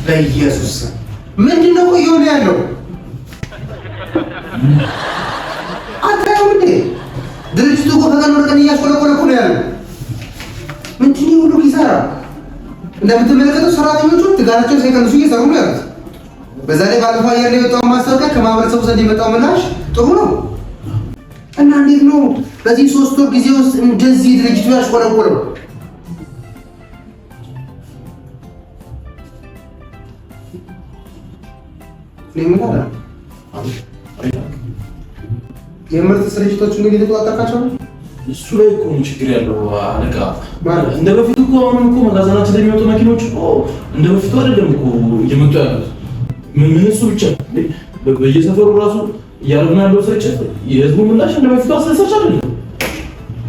በኢየሱስ ምንድነው እየሆነ ያለው? አታየውም እንዴ? ድርጅቱ እኮ ከቀን ወደ ቀን እያሽቆለቆለ እኮ ነው ያለው። ምንድን ነው ሁሉ ኪሳራ? እንደምትመለከተው ሰራተኞቹ ትጋታቸውን ሳይቀንሱ እየሰሩ ነው ያሉት። በዛ ላይ ባለፈው አየር ላይ የወጣው ማስታወቂያ ከማህበረሰቡ ዘንድ የመጣው ምላሽ ጥሩ ነው እና እንዴት ነው በዚህ 3 ወር ጊዜ ውስጥ እንደዚህ ድርጅቱ ያሽቆለቆለው? ለምን የምርት ስርጭቶቹን እንግዲህ ተቆጣጣካቸው? እሱ ላይ እኮ ችግር ያለው አለቃ። እንደ በፊቱ እኮ አሁን እኮ መጋዘናችን ላይ የሚወጡ መኪኖች እኮ እንደ በፊቱ አይደለም እኮ እየመጡ ያሉት። ምን እሱ ብቻ በየሰፈሩ ራሱ ያሉና ያለው ስርጭት የህዝቡ ምላሽ እንደ በፊቱ አስደሳች አይደለም።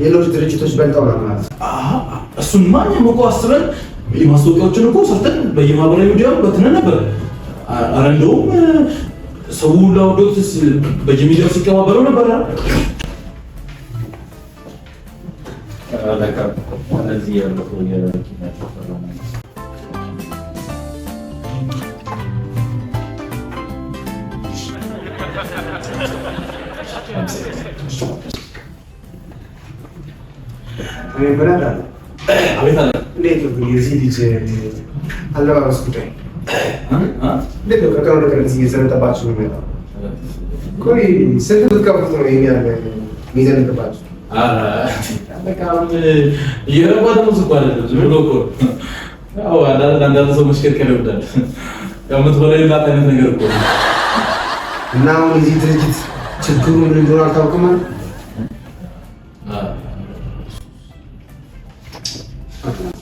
ሌሎች ድርጅቶች በልጠው ነው ማለት። እሱን ማንኛውም እኮ አስበን የማስታወቂያዎችን እኮ ሰርተን በየማህበራዊ ሚዲያው በትነን ነበር። ኧረ እንደውም ሰው ላውዶት በየሚዲያው ሲቀባበለው ነበር። አለቃ እነዚህ ያለው የመኪና ሾፌር ነው። አቤት አለ። እንዴት ነው የዚህ ልጅ አለባበስ ጉዳይ? እንዴት ነው ከቀን ወደ ቀን እየዘነጠባችሁ ነው የሚመጣው? ቆይ ስንት ብትከፍቱት ነው የሚዘነጥባችሁ? በቃ የረባ ደሞዝ እኮ አይደለም፣ ዝም ብሎ እኮ ያው አንዳንድ ሰው መሽከርከር ይወዳል። ያው የምትበላው የላት አይነት ነገር እኮ እና አሁን የዚህ ድርጅት ችግሩ ምን እንደሆነ አልታወቅም ማለት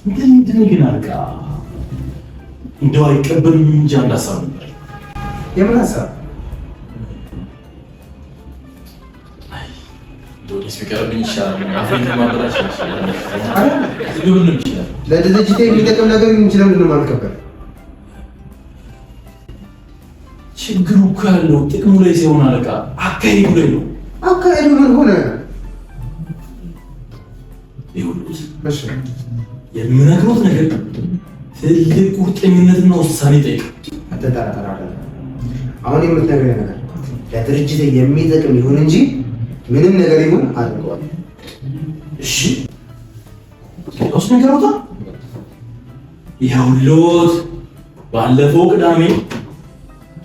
ምንድን ግን አልቃ እንደው አይቀበሉኝ እንጂ አንድ ሀሳብ ነበር። የምን ሀሳብ? ቢቀርብኝ ይሻላል። አፍሪካ ማበላሽ ይሻላል። ሊሆን ይችላል። ለድርጅቴ የሚጠቅም ነገር እንችላለን ምንድነው ማልከበር? ችግሩ እኮ ያለው ጥቅሙ ላይ ሲሆን አለቃ አካሄዱ ላይ ነው። አካሄዱ ምን ሆነ? ይሁንስ እሺ፣ የምነግሮት ነገር ትልቅ ቁርጠኝነትና ውሳኔ ጠይቅ። አትጠራጠር። አሁን የምትነግረኝ ነገር ለድርጅቴ የሚጠቅም ይሁን እንጂ ምንም ነገር ይሁን አድርገዋል። እሺ ሌላውስ ነገሮታ ይኸውልዎት ባለፈው ቅዳሜ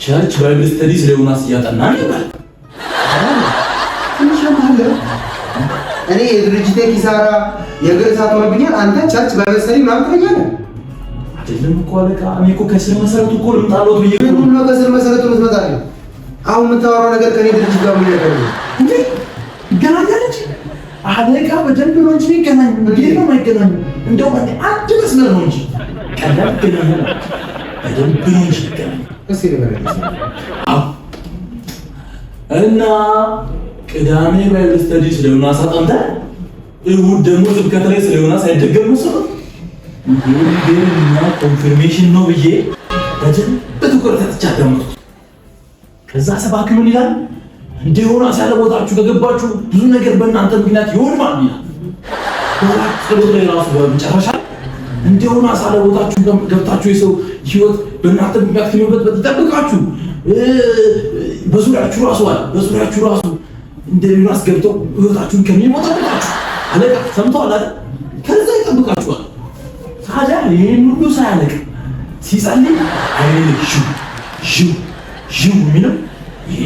ቸርች ባይብል ስተዲ ስለዮናስ እያጠናን ነበር። ትንሽ አለ እኔ የድርጅቴ ኪሳራ የእግር እሳት ሆኖብኛል። አንተ ቸርች ባይብል ስተዲ ምናምን ትለኛለህ? አይደለም እኮ አለቃ፣ እኔ እኮ ከስር መሰረቱ እኮ ልምጣልዎት ብዬ ምን ነው ከስር መሰረቱ የምትመጣልኝ? አሁን የምታወራው ነገር ከኔ ድርጅት ጋር ምን ያደርጋል እንዴ? ይገናኛለች አለቃ። በደንብ ነው እንጂ ይገናኝ እንዴት ነው የማይገናኙ? እንደው አንድ መስመር ነው እንጂ ቀላል ይገናኛል። በደንብ ነው እንጂ ይገናኝ። እሺ ለበለኝ እና ቅዳሜ ባይብል ስተዲ ስለዮናስ አጠንተን እሑድ ደግሞ ስብከት ላይ ስለዮናስ አይደገም መሰለኝ። ይሄንና ኮንፊርሜሽን ነው ብዬ በደንብ ትኩረት ሰጥቼ አዳመጥኩት። ከዛ ሰባኪው ምን ይላል? እንደ ዮናስ ያለ ቦታችሁ ከገባችሁ ብዙ ነገር በእናንተ ምክንያት ይሆናል ይላል። ጸሎት ላይ ራሱ በመጨረሻ እንደ ዮናስ ያለ ቦታችሁ ገብታችሁ የሰው ህይወት በእናንተ ምክንያት ከሚበት በተጠብቃችሁ በዙሪያችሁ ራሱ እንደ ዮናስ ገብተው ህይወታችሁን ከሚሞታችሁ አለቃ ሰምተዋል አይደል? ከዛ ይጠብቃችኋል። ታዲያ ይሄን ሁሉ ሳያለቅ ሲጸልይ አይልክ ሹ የሚለው ይሄ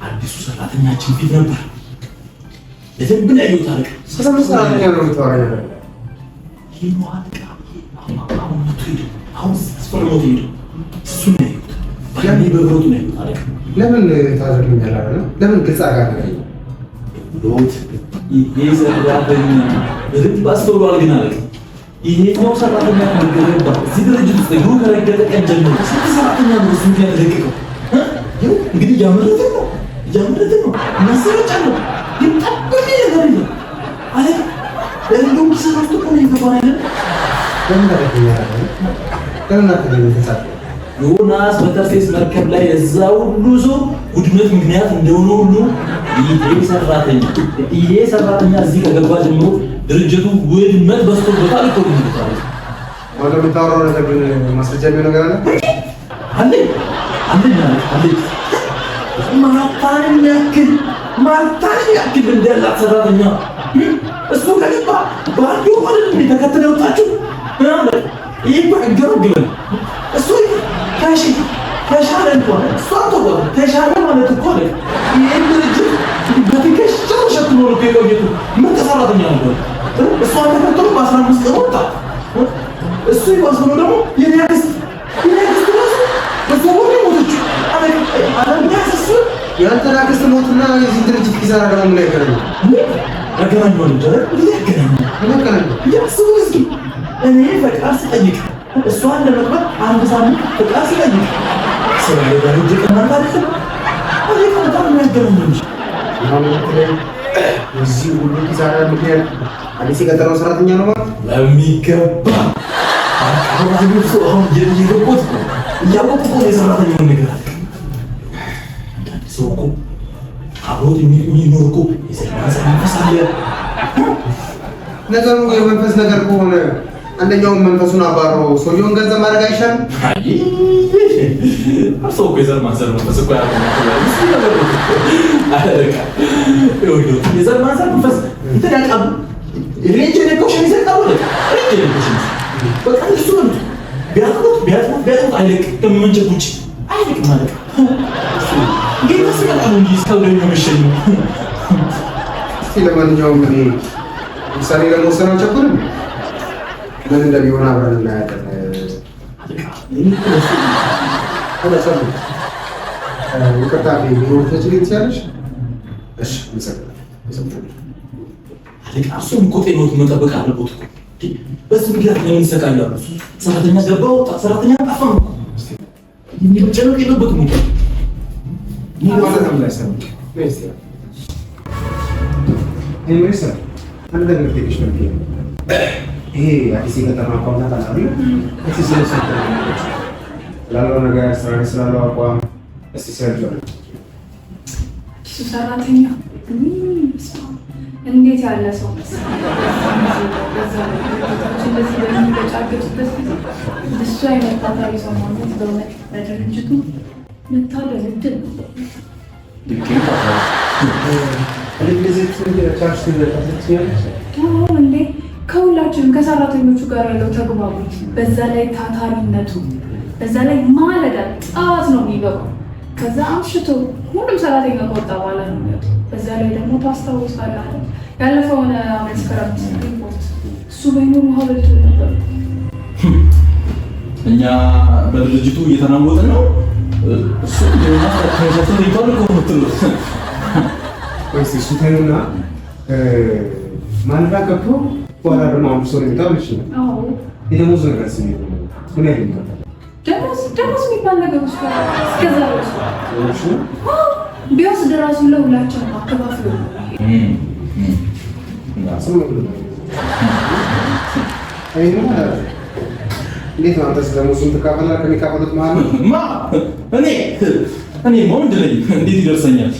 አዲሱ ሰራተኛችን ፊት ነበር። ለደንብ ላይ ይወጣ አለቃ። ሰራተኛ ነው የምታወራኝ ነበር። ይሄ ነው አለቃ። አሁን ስፈርሞት ሄዱ። እሱ ነው ያዩት። ያኔ በብሮቱ ነው ያዩት አለቃ። ለምን ታዘርኛለህ አይደል? ለምን ግልጽ አጋር ሎት ይሄ ሰራተኛ በደንብ አስተውሏል ግን አለቃ። ይሄ ነው ሰራተኛ ከገባ እዚህ ድርጅት ውስጥ ይሁን ከረገጠ ቀን ጀምሮ ስንት ሰራተኛ ነው እሱ ያደረገው? እንግዲህ ያመረተ ነው እናሰራጫለሁ። ይጣበቅ ነገር ነው አለ እንደውም ሰራፍቶ ነው ይገባል። ለምን ታደርገኛለህ? ለምን አትደረገኝ? ዮናስ በተርሴስ መርከብ ላይ እዛ ሁሉ ሰው ውድመት ምክንያት እንደሆነ ሁሉ ይሄ ሰራተኛ እዚህ ከገባ ጀምሮ ድርጅቱ ውድመት በዝቶበታል እኮ ነው። ወደ ምታወራው ነገር ግን ማስረጃ የሚሆን ነገር አለ አለ ማርታን ያክል እንዳላት ሰራተኛ እሱ ከገባ ባዶ ማለት ነው ተከትለው ወጣችሁ ይሄ ባገረግለ እሱ ተሻለ እንኳን እሱ አጥቷል ተሻለ ማለት እኮ ነው ይሄ ድርጅት በትከሻው ሸክሞ ነው የቆየው ምን ተሰራተኛ ነው እሱ ተከትሎ በ15 ቀን ወጣ እሱ ይወስኑ ደግሞ የሪያክስ በሰው ነው ሞተች አለሚያስስ ያንተናክስ ሞትና የዚህ ድርጅት ኪሳራ ደግሞ ምን ያገናኛል ያገናኛል ያስቡ እስኪ እኔ ፈቃድ ስጠይቅ እሷን ለመቅበል አንድ ሳምንት ፈቃድ ስጠይቅ ሰው ለዳርጅ ከማለት አይደለም አለ በጣም የሚያገናኝ እንጂ እዚህ ሁሉ ኪሳራ ምክንያት አዲስ የቀጠረው ሰራተኛ ነው ማለት ለሚገባ አሁን ሰው አሁን የሚገቡት እያወቁት ነው የሰራተኛውን ነገር ሰው እኮ አብሮት የሚኖር እኮ የሰራተኛ መንፈስ አለ ነገሩ የመንፈስ ነገር ከሆነ አንደኛውን መንፈሱን አባሮ ሰውየውን ገንዘብ ማድረግ አይሻልም? ሰው እኮ የዘር ማንዘር መንፈስ እኮ የዘር ማንዘር መንፈስ ይተዳቃሉ ሬንጅ ነኮሽን ይሰጣሉ ሬንጅ ነኮሽን በቃ እሱ ነው ቢያጥሙት አይለቅ ከመንጨት ውጭ አይለቅ ማለት ግን መስቀል እንጂ እስከወደኝ መሸኝ እስቲ ለማንኛውም እኔ ምሳሌ ለመወሰን አልቸኩልም ምን እንደሚሆን አብረን እናያለን አላሰብ ይቅርታ ቢሮዎች ትችላለሽ እሺ መሰለኝ እሱም እኮ ጤናዎት መጠበቅ አለበት እኮ በዚህ ምክንያት ነው የሚሰቃየው ሰራተኛ ገባው ሰራተኛ ጠፋ ነው የሚጨነቅ የለበትም እኮ ነው ማለት ነው ለሰው ኤምሬስ አንድ ነገር ትንሽ ነው ይሄ አዲስ የቀጠረው አቋም ታላሪ እዚህ ስለሰጠ ላለው ነገር ስላለው አቋም እስቲ ስለጀመረ እሱ ሰራተኛ እንዴት ያለ ሰው እንደዚህ በሚገጫገጭበት ጊዜ እሱ አይነት ታታሪ ሰው ማለት በእውነት ለድርጅቱ መታደል እድል ነው። እንዴ ከሁላችንም ከሰራተኞቹ ጋር ያለው ተግባቦት፣ በዛ ላይ ታታሪነቱ፣ በዛ ላይ ማለዳ ጠዋት ነው የሚገባው። ከዛ አምሽቶ ሁሉም ሰራተኛ ከወጣ በኋላ ነው የሚወጣው። በዛ ላይ ደግሞ ታስታውሳለህ ያለፈውን አመት ክረምት ሪፖርት እሱ ባይኖር ውሃ በልቶ ነበር። እኛ በድርጅቱ እየተናወጥን ነው። እሱ የሆነ ተመሳሳይ ይባል እኮ ምትሉት ወይስ እሱ ታዩና ማንዳ ገብቶ በኋላ ደግሞ አምስት ሰው የሚጣል ይችላል። አዎ የደሞዝ ነገር ሲሆን ምን ያደርጋል? ደሞዝ የሚባል ነገር ውስጥ እስከዛ ድረስ ቢወስድ እራሱ ለሁላችንም አከፋፍሎ እንዴት ነው አንተስ ደሞዙን ትካፈላለህ? ከሚካፈሉት መሀል እኔ ወንድ ነኝ፣ እንዴት ይደርሰኛል?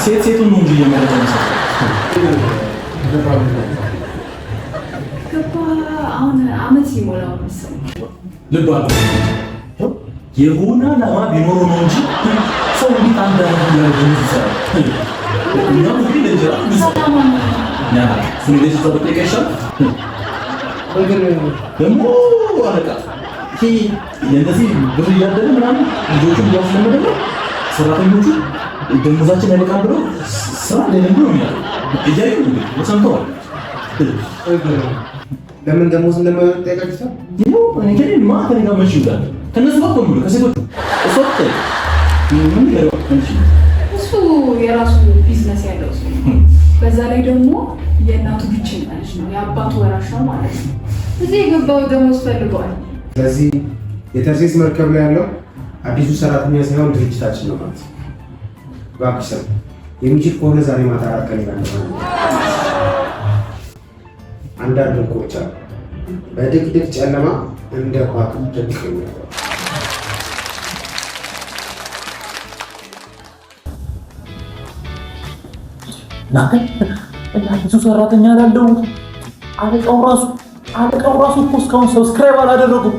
ሴቱን ነው እንጂ እየመረጠ ነው። አሁን አመት ሊሞላው መሰለኝ። ልብ አለ የሆነ ዓላማ ቢኖረው ነው እንጂ ሰው እንዴት አንድ አይነት ነገር ይሰራል? እኛም እንግዲህ ለጀራ ስንዴ ተጠቅቀሻል ደግሞ አለቃ እንደዚህ ብር እያደረ ምናምን ልጆቹን እያስለመደ ነው። ሰራተኞቹ ደሞዛችን አይበቃም ብለው ስራ ለምን ነው የሚያደርጉት? እያዩ እንግዲህ ሰምተዋል። ለምን ደሞዝ እንደማይወጣ ጠይቃችሁታል? ይኸው እኔ ግን ማን ጋር መች ይውላል? ከነሱ ጋር ቆም ብሎ ከሴቶቹ እሱ የራሱ ቢዝነስ ያለው ሰው በዛ ላይ ደግሞ የእናቱ ብቸኛ ልጅ ነው፣ የአባቱ ወራሽ ነው ማለት ነው። እዚህ የገባው ደሞዝ ፈልገዋል። ስለዚህ የተርሴስ መርከብ ላይ ያለው አዲሱ ሰራተኛ ሳይሆን ድርጅታችን ነው ማለት ነው። እባክሽ የሚችል ከሆነ ዛሬ ማታ አራት ቀን ይላል። አንዳንድ ድንቆች አሉ በድቅድቅ ጨለማ እንደ ኳክብ ደቅቀው የሚያበሩ። ብዙ ሰራተኛ ላለው አለቃው ራሱ አለቃው ራሱ እኮ እስካሁን ሰብስክራይብ አላደረጉም።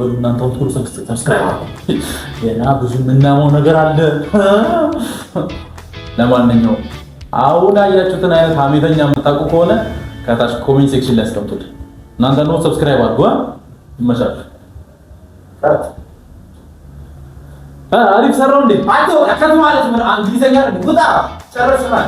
እናንተ ሁሉ ሰብስክራይብ ገና ብዙ የምናመው ነገር አለ። ለማንኛውም አሁን አያችሁትን አይነት ሀሜተኛ የምታውቁ ከሆነ ከታች ኮሜንት ሴክሽን ላይ አስቀምጡልኝ። እናንተ ነው ሰብስክራይብ አድርጉ። ይመቻችሁ። አሪፍ ሰራው እንዴ? አንተ ማለት ምን እንግሊዘኛ ነው? ወጣ ጨረስናል።